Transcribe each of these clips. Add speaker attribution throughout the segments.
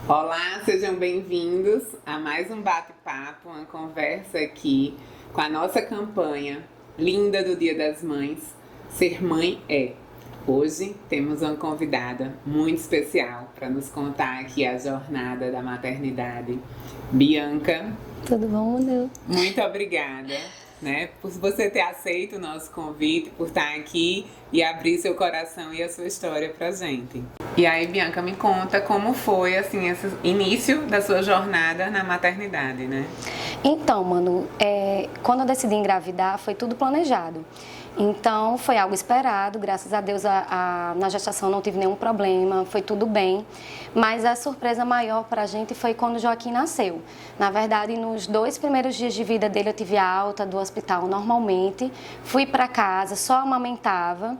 Speaker 1: Olá, sejam bem-vindos a mais um bate-papo, uma conversa aqui com a nossa campanha linda do Dia das Mães, Ser Mãe é. Hoje temos uma convidada muito especial para nos contar aqui a jornada da maternidade. Bianca.
Speaker 2: Tudo bom, Manu?
Speaker 1: Muito obrigada, por você ter aceito o nosso convite, por estar aqui e abrir seu coração e a sua história pra gente. E aí, Bianca, me conta como foi, assim, esse início da sua jornada na maternidade, né?
Speaker 2: Então, Manu, quando eu decidi engravidar, foi tudo planejado. Então, foi algo esperado, graças a Deus na gestação não tive nenhum problema, foi tudo bem. Mas a surpresa maior para a gente foi quando o Joaquim nasceu. Na verdade, nos 2 primeiros dias de vida dele, eu tive alta do hospital normalmente, fui para casa, só amamentava.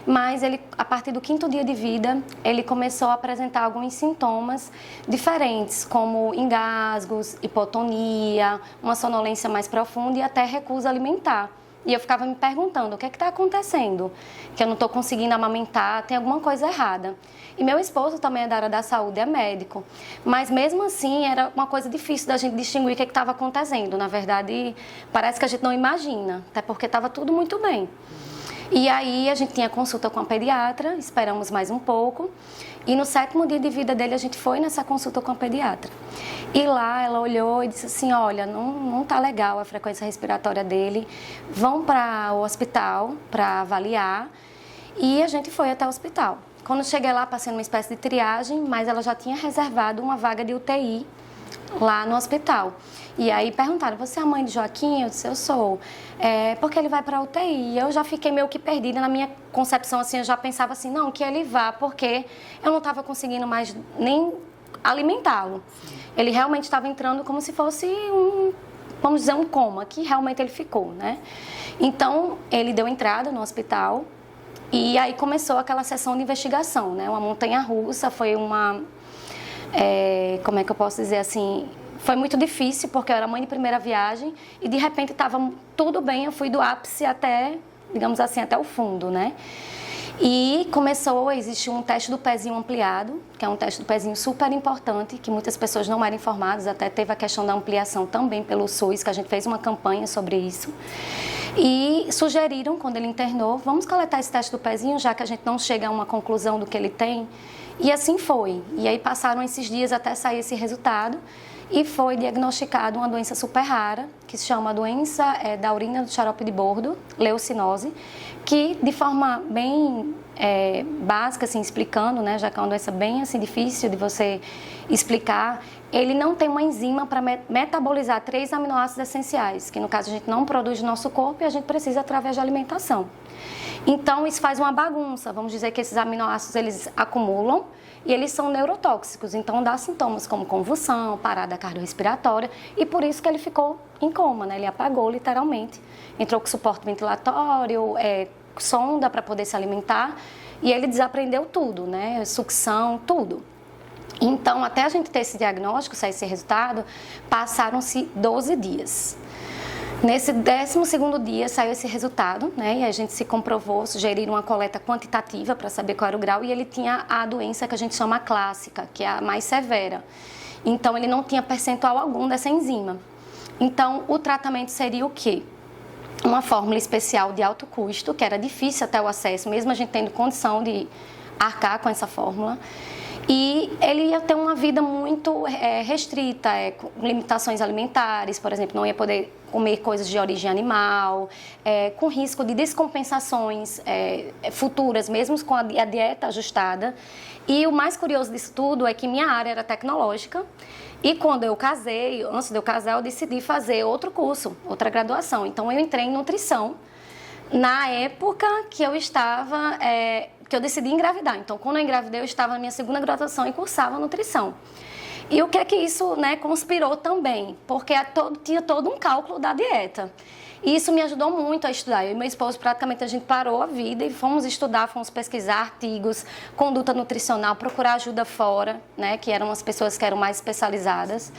Speaker 2: Mas ele, a partir do 5º dia de vida, ele começou a apresentar alguns sintomas diferentes, como engasgos, hipotonia, uma sonolência mais profunda e até recusa alimentar. E eu ficava me perguntando, o que é que está acontecendo? Que eu não estou conseguindo amamentar, tem alguma coisa errada. E meu esposo também é da área da saúde, é médico. Mas mesmo assim, era uma coisa difícil da gente distinguir o que é estava acontecendo. Na verdade, parece que a gente não imagina, até porque estava tudo muito bem. E aí a gente tinha consulta com a pediatra, esperamos mais um pouco. E no 7º dia de vida dele, a gente foi nessa consulta com a pediatra. E lá ela olhou e disse assim, olha, não tá legal a frequência respiratória dele, vão para o hospital para avaliar. E a gente foi até o hospital. Quando eu cheguei lá, passei numa espécie de triagem, mas ela já tinha reservado uma vaga de UTI lá no hospital. E aí perguntaram, você é a mãe de Joaquim? Eu disse, eu sou. Porque ele vai para a UTI. Eu já fiquei meio que perdida na minha concepção, assim, eu já pensava assim, não, que ele vá, porque eu não estava conseguindo mais nem alimentá-lo. Ele realmente estava entrando como se fosse vamos dizer, um coma, que realmente ele ficou, né? Então, ele deu entrada no hospital e aí começou aquela sessão de investigação, né? Uma montanha-russa, foi como é que eu posso dizer assim, foi muito difícil porque eu era mãe de primeira viagem e de repente estava tudo bem, eu fui do ápice até, digamos assim, até o fundo, né? E começou a existir um teste do pezinho ampliado, que é um teste do pezinho super importante, que muitas pessoas não eram informadas, até teve a questão da ampliação também pelo SUS, que a gente fez uma campanha sobre isso. E sugeriram, quando ele internou, vamos coletar esse teste do pezinho, já que a gente não chega a uma conclusão do que ele tem. E assim foi. E aí passaram esses dias até sair esse resultado e foi diagnosticado uma doença super rara, que se chama doença da urina do xarope de bordo, leucinose, que de forma bem básica, assim, explicando, né, já que é uma doença bem assim, difícil de você explicar, ele não tem uma enzima para metabolizar 3 aminoácidos essenciais, que no caso a gente não produz no nosso corpo e a gente precisa através de alimentação. Então, isso faz uma bagunça. Vamos dizer que esses aminoácidos, eles acumulam e eles são neurotóxicos. Então, dá sintomas como convulsão, parada cardiorrespiratória e por isso que ele ficou em coma, né? Ele apagou literalmente. Entrou com suporte ventilatório, sonda para poder se alimentar e ele desaprendeu tudo, né? Sucção, tudo. Então, até a gente ter esse diagnóstico, sair esse resultado, passaram-se 12 dias. Nesse 12º dia saiu esse resultado, né? E a gente se comprovou, sugeriram uma coleta quantitativa para saber qual era o grau e ele tinha a doença que a gente chama clássica, que é a mais severa. Então, ele não tinha percentual algum dessa enzima. Então, o tratamento seria o quê? Uma fórmula especial de alto custo, que era difícil até o acesso, mesmo a gente tendo condição de arcar com essa fórmula. E ele ia ter uma vida muito restrita, com limitações alimentares, por exemplo, não ia poder comer coisas de origem animal, com risco de descompensações futuras, mesmo com a dieta ajustada. E o mais curioso disso tudo é que minha área era tecnológica e quando eu casei, antes de eu casar, eu decidi fazer outro curso, outra graduação. Então, eu entrei em nutrição na época que eu estava... que eu decidi engravidar. Então, quando eu engravidei, eu estava na minha 2ª graduação e cursava nutrição. E o que é que isso, né, conspirou também? Porque tinha todo um cálculo da dieta. E isso me ajudou muito a estudar. Eu e meu esposo, praticamente, a gente parou a vida e fomos estudar, fomos pesquisar artigos, conduta nutricional, procurar ajuda fora, né, que eram as pessoas que eram mais especializadas.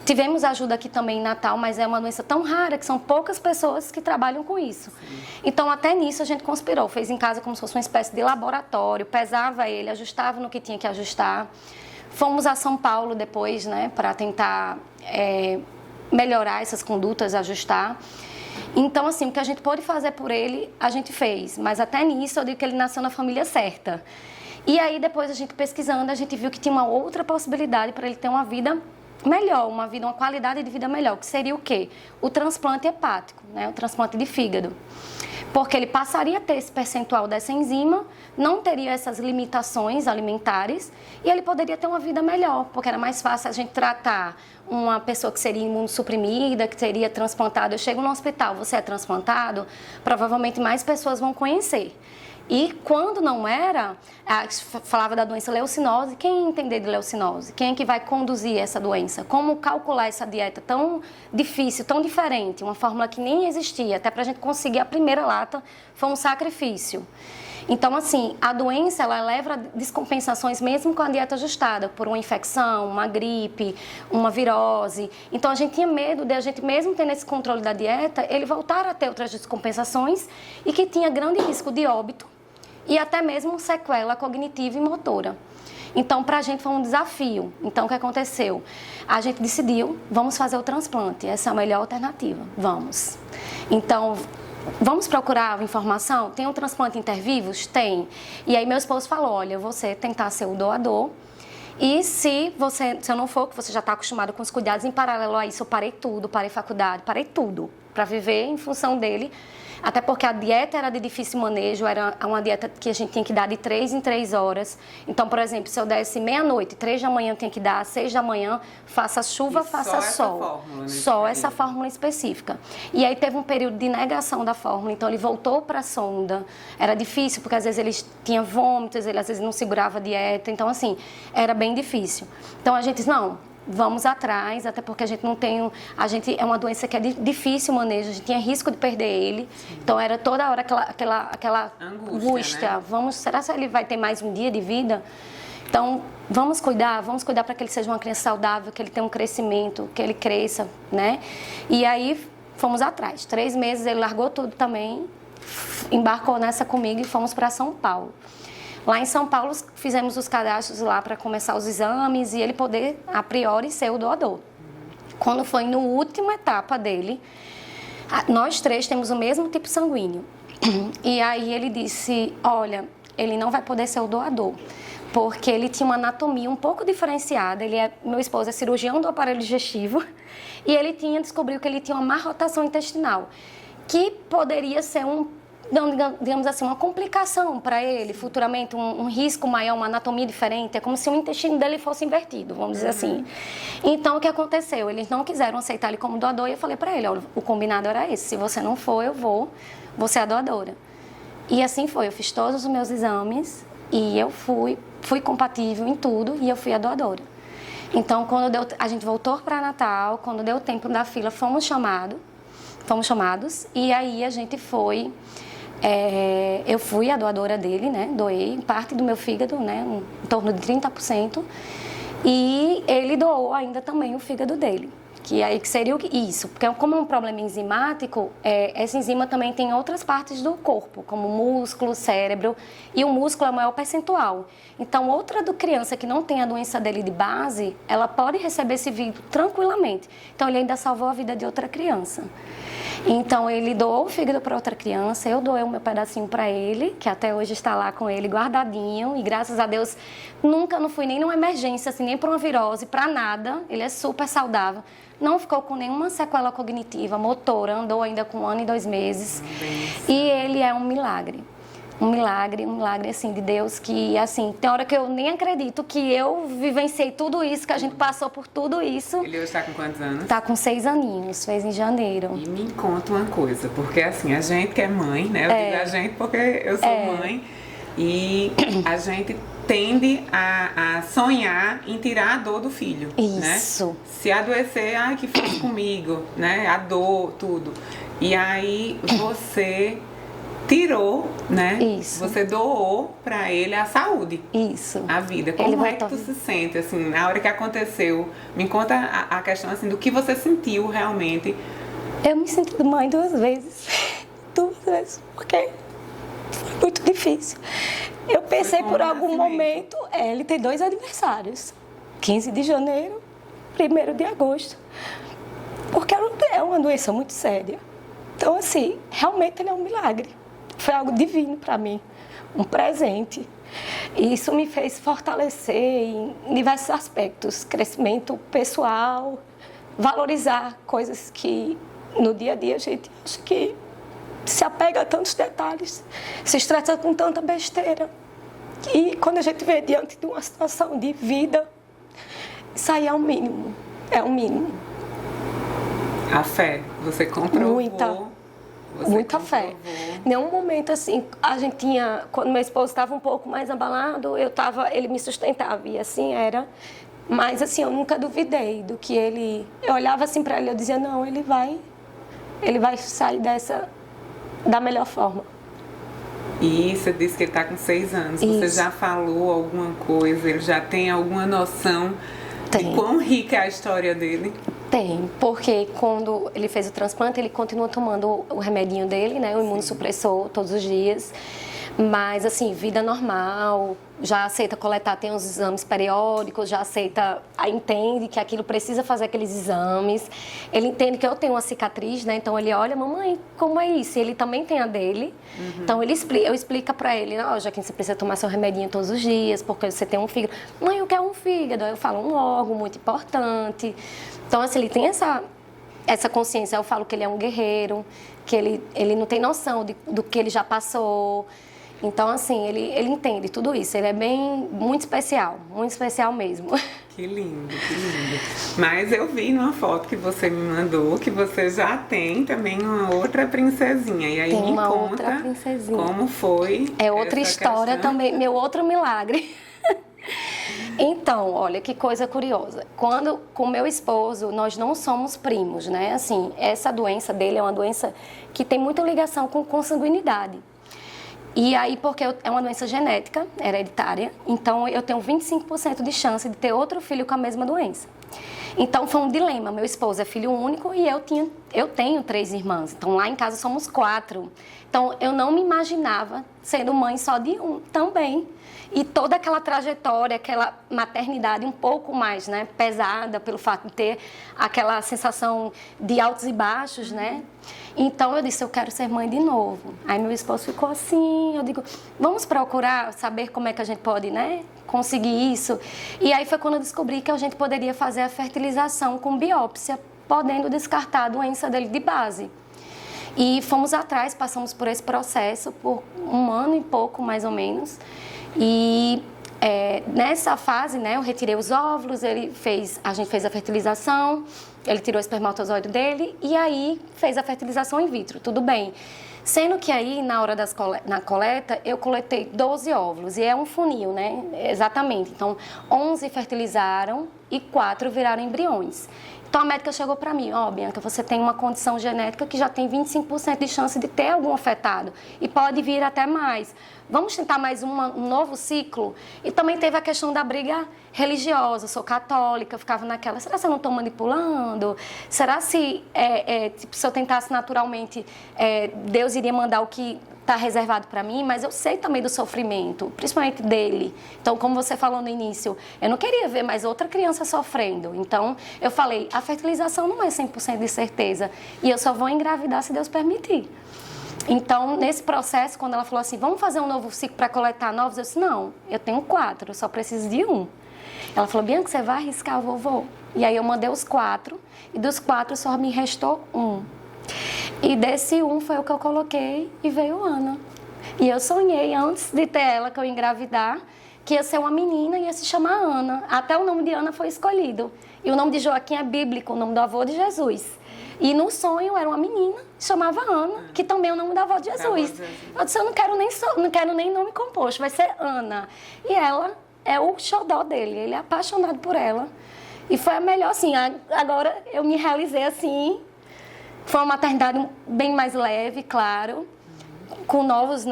Speaker 2: Tivemos ajuda aqui também em Natal, mas é uma doença tão rara que são poucas pessoas que trabalham com isso. Sim. Então, até nisso a gente conspirou. Fez em casa como se fosse uma espécie de laboratório, pesava ele, ajustava no que tinha que ajustar. Fomos a São Paulo depois, né, para tentar melhorar essas condutas, ajustar. Então, assim, o que a gente pôde fazer por ele, a gente fez. Mas até nisso, eu digo que ele nasceu na família certa. E aí, depois, a gente pesquisando, a gente viu que tinha uma outra possibilidade para ele ter uma vida melhor, uma qualidade de vida melhor, que seria o quê? O transplante hepático, né? O transplante de fígado. Porque ele passaria a ter esse percentual dessa enzima, não teria essas limitações alimentares e ele poderia ter uma vida melhor, porque era mais fácil a gente tratar uma pessoa que seria imunossuprimida, que seria transplantada. Eu chego no hospital, você é transplantado, provavelmente mais pessoas vão conhecer. E quando não era, falava da doença leucinose, quem entender de leucinose? Quem é que vai conduzir essa doença? Como calcular essa dieta tão difícil, tão diferente? Uma fórmula que nem existia, até para a gente conseguir a primeira lata, foi um sacrifício. Então, assim, a doença, ela leva a descompensações mesmo com a dieta ajustada, por uma infecção, uma gripe, uma virose. Então, a gente tinha medo de a gente, mesmo tendo esse controle da dieta, ele voltar a ter outras descompensações e que tinha grande risco de óbito e até mesmo sequela cognitiva e motora. Então, para a gente foi um desafio. Então, o que aconteceu? A gente decidiu, vamos fazer o transplante, essa é a melhor alternativa, vamos. Então, vamos procurar informação? Tem um transplante intervivos? Tem. E aí meu esposo falou, olha, você tentar ser o doador e se eu não for, que você já está acostumado com os cuidados, em paralelo a isso eu parei tudo, parei faculdade, parei tudo para viver em função dele. Até porque a dieta era de difícil manejo, era uma dieta que a gente tinha que dar de 3 em 3 horas. Então, por exemplo, se eu desse meia-noite, 3 da manhã eu tinha que dar, 6 da manhã, faça chuva, faça sol. Só essa fórmula específica. E aí teve um período de negação da fórmula, então ele voltou para a sonda. Era difícil, porque às vezes ele tinha vômitos, ele às vezes não segurava a dieta. Então, assim, era bem difícil. Então, a gente disse, não, vamos atrás, até porque a gente não tem... é uma doença que é difícil o manejo, a gente tinha risco de perder ele. Sim. Então, era toda hora aquela angústia. Né? Será que ele vai ter mais um dia de vida? Então, vamos cuidar para que ele seja uma criança saudável, que ele tenha um crescimento, que ele cresça, né? E aí, fomos atrás. 3 meses, ele largou tudo também, embarcou nessa comigo e fomos para São Paulo. Lá em São Paulo, fizemos os cadastros lá para começar os exames e ele poder, a priori, ser o doador. Quando foi na última etapa dele, nós 3 temos o mesmo tipo sanguíneo. E aí ele disse, olha, ele não vai poder ser o doador, porque ele tinha uma anatomia um pouco diferenciada. Meu esposo é cirurgião do aparelho digestivo e ele descobriu que ele tinha uma má rotação intestinal, que poderia ser digamos assim, uma complicação para ele futuramente, um risco maior, uma anatomia diferente. É como se o intestino dele fosse invertido, vamos dizer assim. Então, o que aconteceu? Eles não quiseram aceitar ele como doador e eu falei para ele, olha, o combinado era esse, se você não for, eu vou ser a doadora. E assim foi, eu fiz todos os meus exames e eu fui compatível em tudo e eu fui a doadora. Então, a gente voltou para Natal, quando deu tempo da fila, fomos chamados e aí a gente foi... eu fui a doadora dele, né? Doei parte do meu fígado, né? Em torno de 30%. E ele doou ainda também o fígado dele. Que seria isso, porque como é um problema enzimático, essa enzima também tem outras partes do corpo, como músculo, cérebro, e o músculo é o maior percentual. Então, outra criança que não tem a doença dele de base, ela pode receber esse vírus tranquilamente. Então, ele ainda salvou a vida de outra criança. Então, ele doou o fígado para outra criança, eu doei o meu pedacinho para ele, que até hoje está lá com ele guardadinho, e graças a Deus, nunca não fui nem numa emergência, assim, nem para uma virose, para nada, ele é super saudável. Não ficou com nenhuma sequela cognitiva, motora, andou ainda com 1 ano e 2 meses. E ele é um milagre, assim, de Deus, que, assim, tem hora que eu nem acredito que eu vivenciei tudo isso, que a gente passou por tudo isso.
Speaker 1: Ele hoje está com quantos anos?
Speaker 2: Está com 6 aninhos, fez em janeiro.
Speaker 1: E me conta uma coisa, porque, assim, a gente que é mãe, né? Eu digo a gente porque eu sou mãe, e a gente tende a sonhar em tirar a dor do filho.
Speaker 2: Isso.
Speaker 1: Né? Se adoecer, ai, que fez comigo, né? A dor, tudo. E aí você tirou, né?
Speaker 2: Isso.
Speaker 1: Você doou pra ele a saúde.
Speaker 2: Isso.
Speaker 1: A vida. Como é que tu se sente, assim, na hora que aconteceu? Me conta a questão, assim, do que você sentiu realmente.
Speaker 2: Eu me senti mãe 2 vezes. 2 vezes, porque foi muito difícil. Eu pensei por algum momento, ele tem 2 aniversários. 15 de janeiro, 1º de agosto, porque é uma doença muito séria. Então, assim, realmente ele é um milagre. Foi algo divino para mim, um presente. E isso me fez fortalecer em diversos aspectos, crescimento pessoal, valorizar coisas que no dia a dia a gente acha que se apega a tantos detalhes, se estressa com tanta besteira. E quando a gente vê diante de uma situação de vida, isso aí é o mínimo,
Speaker 1: A fé, você comprovou.
Speaker 2: Muita fé. Nenhum momento assim, a gente tinha, quando meu esposo estava um pouco mais abalado, ele me sustentava e assim era. Mas assim, eu nunca duvidei do que ele, eu olhava assim para ele, eu dizia, não, ele vai sair dessa da melhor forma.
Speaker 1: E você disse que ele está com 6 anos.
Speaker 2: Isso.
Speaker 1: Você já falou alguma coisa? Ele já tem alguma noção de quão rica é a história dele?
Speaker 2: Tem, porque quando ele fez o transplante, ele continua tomando o remedinho dele, né, o imunossupressor todos os dias. Mas, assim, vida normal, já aceita coletar, tem os exames periódicos, já aceita, entende que aquilo precisa fazer aqueles exames. Ele entende que eu tenho uma cicatriz, né? Então ele olha, mamãe, como é isso? E ele também tem a dele. Então eu explico pra ele, ó, já que você precisa tomar seu remedinho todos os dias, porque você tem um fígado. Mãe, eu quero um fígado. Aí eu falo, um órgão muito importante. Então, assim, ele tem essa consciência. Eu falo que ele é um guerreiro, que ele não tem noção do que ele já passou. Então, assim, ele entende tudo isso. Ele é muito especial mesmo.
Speaker 1: Que lindo, que lindo. Mas eu vi numa foto que você me mandou que você já tem também uma outra princesinha. E aí
Speaker 2: tem
Speaker 1: me
Speaker 2: uma
Speaker 1: conta
Speaker 2: outra princesinha.
Speaker 1: Como foi.
Speaker 2: É outra história
Speaker 1: questão.
Speaker 2: Também, meu outro milagre. Então, olha que coisa curiosa. Quando com meu esposo, nós não somos primos, né? Assim, essa doença dele é uma doença que tem muita ligação com consanguinidade. E aí, porque é uma doença genética, hereditária, então eu tenho 25% de chance de ter outro filho com a mesma doença. Então foi um dilema, meu esposo é filho único e eu tenho 3 irmãs, então lá em casa somos 4. Então eu não me imaginava sendo mãe só de um também. E toda aquela trajetória, aquela maternidade um pouco mais, né, pesada pelo fato de ter aquela sensação de altos e baixos, né? Então eu disse, eu quero ser mãe de novo. Aí meu esposo ficou assim, eu digo, vamos procurar saber como é que a gente pode, né, conseguir isso. E aí foi quando eu descobri que a gente poderia fazer a fertilização com biópsia, podendo descartar a doença dele de base. E fomos atrás, passamos por esse processo por 1 ano e pouco, mais ou menos. E nessa fase, né, eu retirei os óvulos, a gente fez a fertilização, ele tirou o espermatozoide dele e aí fez a fertilização in vitro, tudo bem. Sendo que aí, na hora na coleta, eu coletei 12 óvulos, e é um funil, né? Exatamente. Então, 11 fertilizaram e 4 viraram embriões. Então, a médica chegou para mim, Bianca, você tem uma condição genética que já tem 25% de chance de ter algum afetado, e pode vir até mais. Vamos tentar mais um novo ciclo? E também teve a questão da briga religiosa. Eu sou católica, eu ficava naquela, será que eu não estou manipulando? Será se eu tentasse naturalmente, Deus iria mandar o que está reservado para mim? Mas eu sei também do sofrimento, principalmente dele. Então, como você falou no início, eu não queria ver mais outra criança sofrendo. Então, eu falei, a fertilização não é 100% de certeza, e eu só vou engravidar se Deus permitir. Então, nesse processo, quando ela falou assim, vamos fazer um novo ciclo para coletar novos, eu disse, não, eu tenho 4, eu só preciso de 1. Ela falou, Bianca, você vai arriscar o vovô? E aí eu mandei os 4, e dos 4 só me restou 1. E desse 1 foi o que eu coloquei e veio Ana. E eu sonhei, antes de ter ela, que eu ia engravidar, que ia ser uma menina e ia se chamar Ana. Até o nome de Ana foi escolhido. E o nome de Joaquim é bíblico, o nome do avô de Jesus. E no sonho era uma menina, chamava Ana, que também é o nome da avó de Jesus. Eu disse, eu não quero nem nome composto, vai ser Ana. E ela é o xodó dele, ele é apaixonado por ela. E foi a melhor, assim, agora eu me realizei assim. Foi uma maternidade bem mais leve, claro, com novas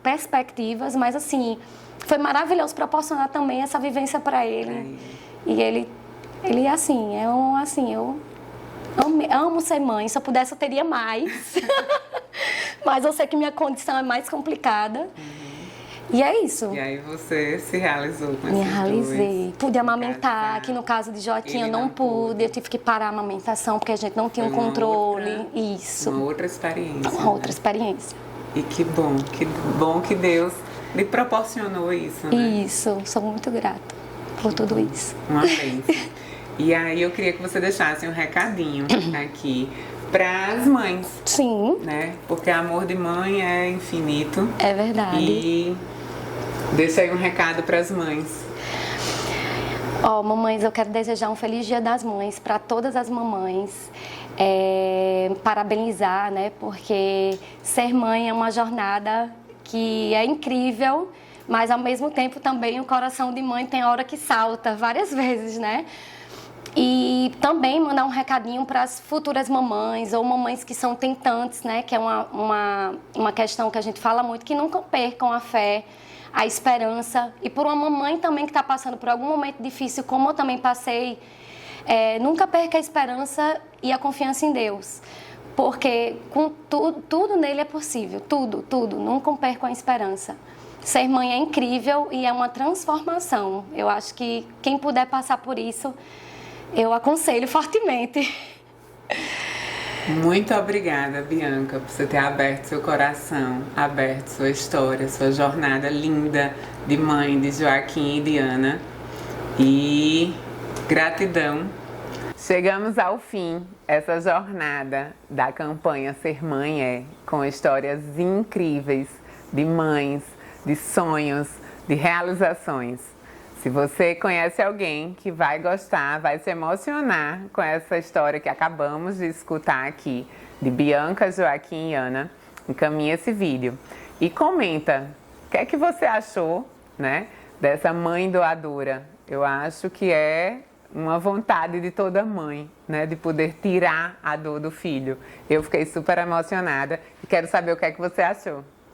Speaker 2: perspectivas, mas assim, foi maravilhoso proporcionar também essa vivência para ele. E ele assim, eu amo ser mãe, se eu pudesse eu teria mais, mas eu sei que minha condição é mais complicada. E é isso.
Speaker 1: E aí você se realizou com
Speaker 2: Me
Speaker 1: esses
Speaker 2: realizei.
Speaker 1: dois.
Speaker 2: Pude amamentar, que no
Speaker 1: Casar.
Speaker 2: caso de Joaquim eu
Speaker 1: Ele
Speaker 2: não
Speaker 1: não
Speaker 2: pude.
Speaker 1: pôde.
Speaker 2: Eu tive que parar a amamentação porque a gente não tinha um
Speaker 1: Foi uma
Speaker 2: controle.
Speaker 1: outra-
Speaker 2: Isso.
Speaker 1: Uma outra experiência.
Speaker 2: Uma outra
Speaker 1: né?
Speaker 2: experiência.
Speaker 1: E que bom que Deus lhe proporcionou isso, né?
Speaker 2: Isso. Sou muito grata por tudo isso.
Speaker 1: Uma bênção. E aí eu queria que você deixasse um recadinho aqui para as mães,
Speaker 2: Sim,
Speaker 1: né? Porque amor de mãe é infinito.
Speaker 2: é verdade.
Speaker 1: E deixa aí um recado para as mães.
Speaker 2: Ó, mamães, eu quero desejar um feliz Dia das Mães para todas as mamães. Parabenizar, né? Porque ser mãe é uma jornada que é incrível, mas ao mesmo tempo também o coração de mãe tem hora que salta várias vezes, né? E também mandar um recadinho para as futuras mamães ou mamães que são tentantes, né? Que é uma questão que a gente fala muito, que nunca percam a fé, a esperança. E por uma mamãe também que está passando por algum momento difícil, como eu também passei, nunca perca a esperança e a confiança em Deus. Porque com tudo nele é possível, tudo. Nunca percam a esperança. Ser mãe é incrível e é uma transformação. Eu acho que quem puder passar por isso, eu aconselho fortemente.
Speaker 1: Muito obrigada, Bianca, por você ter aberto seu coração, aberto sua história, sua jornada linda de mãe de Joaquim e de Ana. E gratidão. Chegamos ao fim, essa jornada da campanha Ser Mãe com histórias incríveis de mães, de sonhos, de realizações. Se você conhece alguém que vai gostar, vai se emocionar com essa história que acabamos de escutar aqui, de Bianca, Joaquim e Ana, encaminha esse vídeo. E comenta o que é que você achou, né, dessa mãe doadora. Eu acho que é uma vontade de toda mãe, né, de poder tirar a dor do filho. Eu fiquei super emocionada e quero saber o que é que você achou.